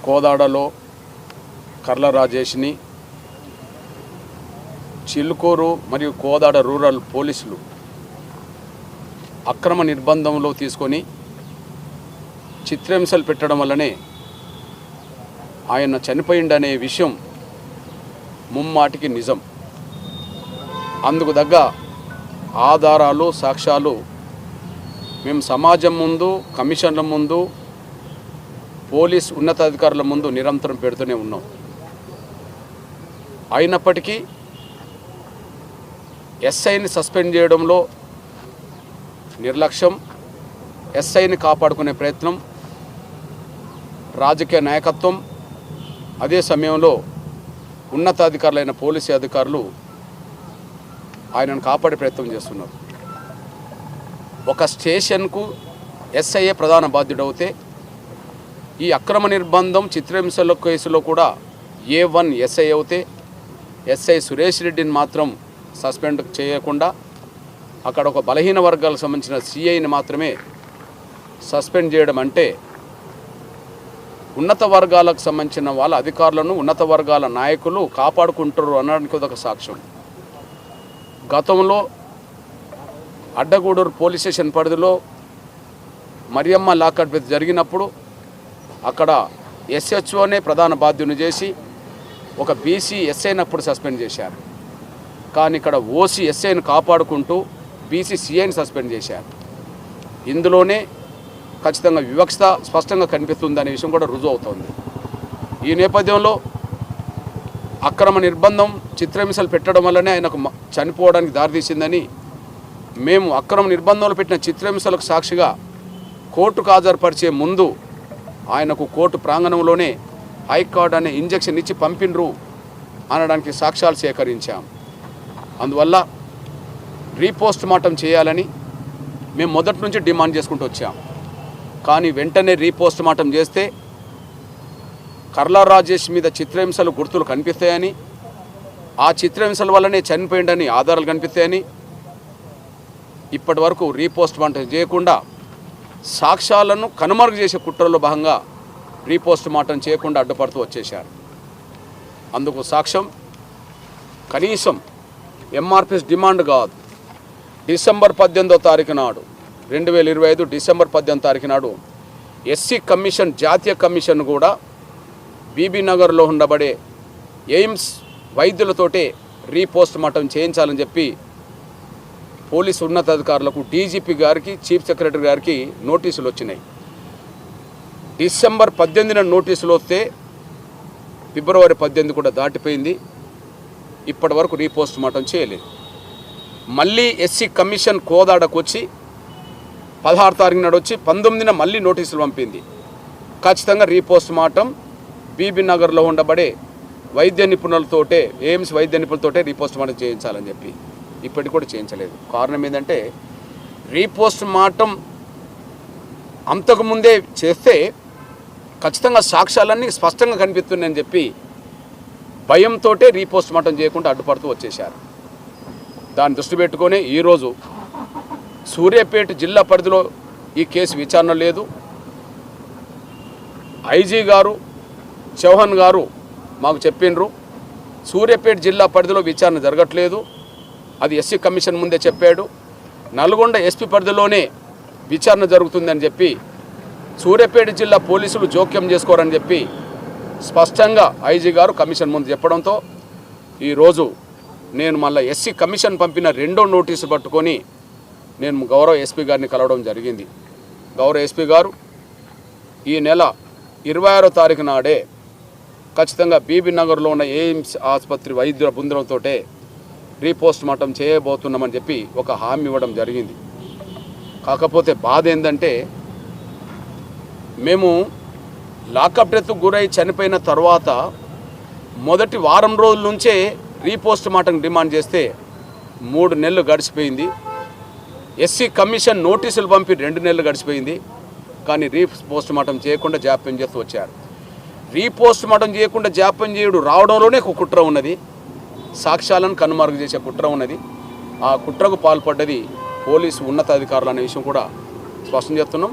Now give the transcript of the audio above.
కోదాడలో కర్ల రాజేష్ని చిలుకూరు మరియు కోదాడ రూరల్ పోలీసులు అక్రమ నిర్బంధంలో తీసుకొని చిత్రహింసలు పెట్టడం వల్లనే ఆయన చనిపోయిందనే విషయం ముమ్మాటికి నిజం. అందుకు తగ్గ ఆధారాలు సాక్ష్యాలు మేము సమాజం ముందు, కమిషన్ల ముందు, పోలీస్ ఉన్నతాధికారుల ముందు నిరంతరం పెడుతూనే ఉన్నాం. అయినప్పటికీ ఎస్ఐని సస్పెండ్ చేయడంలో నిర్లక్ష్యం, ఎస్ఐని కాపాడుకునే ప్రయత్నం రాజకీయ నాయకత్వం, అదే సమయంలో ఉన్నతాధికారులైన పోలీసు అధికారులు ఆయనను కాపాడే ప్రయత్నం చేస్తున్నారు. ఒక స్టేషన్కు ఎస్ఐఏ ప్రధాన బాధ్యుడవుతే ఈ అక్రమ నిర్బంధం చిత్రహింసల కేసులో కూడా A1 ఎస్ఐ అవుతే ఎస్ఐ సురేష్ రెడ్డిని మాత్రం సస్పెండ్ చేయకుండా అక్కడ ఒక బలహీన వర్గాలకు సంబంధించిన సిఐని మాత్రమే సస్పెండ్ చేయడం అంటే ఉన్నత వర్గాలకు సంబంధించిన వాళ్ళ అధికారులను ఉన్నత వర్గాల నాయకులు కాపాడుకుంటారు అనడానికి ఒక సాక్ష్యం. గతంలో అడ్డగూడూరు పోలీస్ స్టేషన్ పరిధిలో మరియమ్మ లాకప్ జరిగినప్పుడు అక్కడ SHOనే ప్రధాన బాధ్యుని చేసి ఒక BC ఎస్ఐనప్పుడు సస్పెండ్ చేశారు. కానీ ఇక్కడ OC ఎస్ఐని కాపాడుకుంటూ BC CIని సస్పెండ్ చేశారు. ఇందులోనే ఖచ్చితంగా వివక్షత స్పష్టంగా కనిపిస్తుందనే విషయం కూడా రుజువు అవుతుంది. ఈ నేపథ్యంలో అక్రమ నిర్బంధం చిత్రహింసలు పెట్టడం వల్లనే ఆయనకు చనిపోవడానికి దారితీసిందని మేము అక్రమ నిర్బంధంలో పెట్టిన చిత్రహింసలకు సాక్షిగా కోర్టుకు హాజరుపరిచే ముందు ఆయనకు కోర్టు ప్రాంగణంలోనే హైకోర్టు అనే ఇంజెక్షన్ ఇచ్చి పంపినరు అనడానికి సాక్ష్యాలు సేకరించాం. అందువల్ల రీపోస్ట్ మార్టం చేయాలని మేము మొదటి నుంచి డిమాండ్ చేసుకుంటూ వచ్చాం. కానీ వెంటనే రీపోస్ట్ మార్టం చేస్తే కర్ల రాజేష్ మీద చిత్రహింసలు గుర్తులు కనిపిస్తాయని, ఆ చిత్రహింసల వల్లనే చనిపోయిందని ఆధారాలు కనిపిస్తాయని ఇప్పటి వరకు రీపోస్ట్ మార్టం చేయకుండా సాక్ష్యాలను కనుమరుగు చేసే కుట్రలో భాగంగా రీపోస్ట్ మార్టం చేయకుండా అడ్డుపడుతూ వచ్చేశారు. అందుకు సాక్ష్యం కనీసం MRPS డిమాండ్ కాదు, డిసెంబర్ 18వ తారీఖు నాడు 2025 డిసెంబర్ 18వ తారీఖు నాడు SC కమిషన్ జాతీయ కమిషన్ కూడా బీబీ నగర్లో ఉండబడే ఎయిమ్స్ వైద్యులతోటే రీపోస్ట్ మార్టం చేయించాలని చెప్పి పోలీసు ఉన్నతాధికారులకు DGP గారికి చీఫ్ సెక్రటరీ గారికి నోటీసులు వచ్చినాయి. డిసెంబర్ 18న నోటీసులు వస్తే ఫిబ్రవరి 18 కూడా దాటిపోయింది. ఇప్పటి వరకు రీపోస్ట్ మార్టం చేయలేదు. మళ్ళీ SC కమిషన్ కోదాడకు వచ్చి 16 తారీఖు నాడు వచ్చి 19న మళ్ళీ నోటీసులు పంపింది. ఖచ్చితంగా రీపోస్ట్ మార్టం బీబీ నగర్లో ఉండబడే వైద్య నిపుణులతోటే, ఎయిమ్స్ వైద్య నిపుణులతోటే రీపోస్ట్ మార్టం చేయించాలని చెప్పి ఇప్పటికి కూడా చేయించలేదు. కారణం ఏంటంటే రీపోస్ట్ మార్టం అంతకుముందే చేస్తే ఖచ్చితంగా సాక్ష్యాలన్నీ స్పష్టంగా కనిపిస్తున్నాయని చెప్పి భయంతో రీపోస్ట్ మార్టం చేయకుండా అడ్డుపడుతూ వచ్చేశారు. దాన్ని దృష్టి పెట్టుకొని ఈరోజు సూర్యాపేట జిల్లా పరిధిలో ఈ కేసు విచారణ లేదు. IG గారు చౌహాన్ గారు మాకు చెప్పినరు సూర్యాపేట జిల్లా పరిధిలో విచారణ జరగట్లేదు, అది SC కమిషన్ ముందే చెప్పాడు. నల్గొండ SP పరిధిలోనే విచారణ జరుగుతుందని చెప్పి సూర్యాపేట జిల్లా పోలీసులు జోక్యం చేసుకోరని చెప్పి స్పష్టంగా IG గారు కమిషన్ ముందు చెప్పడంతో ఈరోజు నేను మళ్ళీ SC కమిషన్ పంపిన రెండో నోటీసు పట్టుకొని నేను గౌరవ SP గారిని కలవడం జరిగింది. గౌరవ SP గారు ఈ నెల 26వ తారీఖు నాడే ఖచ్చితంగా బీబీ నగర్లో ఉన్న ఎయిమ్స్ ఆసుపత్రి వైద్యుల బృందంతో రీపోస్ట్ మార్టం చేయబోతున్నామని చెప్పి ఒక హామీ ఇవ్వడం జరిగింది. కాకపోతే బాధ ఏంటంటే మేము లాకప్ డెత్కు గురై చనిపోయిన తర్వాత మొదటి వారం రోజుల నుంచే రీపోస్ట్ మార్టం డిమాండ్ చేస్తే 3 నెలలు గడిచిపోయింది. SC కమిషన్ నోటీసులు పంపి 2 నెలలు గడిచిపోయింది. కానీ రీపోస్ట్ మార్టం చేయకుండా జాప్యం చేస్తూ వచ్చారు. రీపోస్ట్ మార్టం చేయకుండా జాప్యం చేయుడు రావడంలోనే ఒక కుట్ర ఉన్నది, సాక్ష్యాలను కనుమరుగు చేసే కుట్ర ఉన్నది. ఆ కుట్రకు పాల్పడ్డది పోలీసు ఉన్నతాధికారులు అనే విషయం కూడా స్పష్టం చేస్తున్నాం.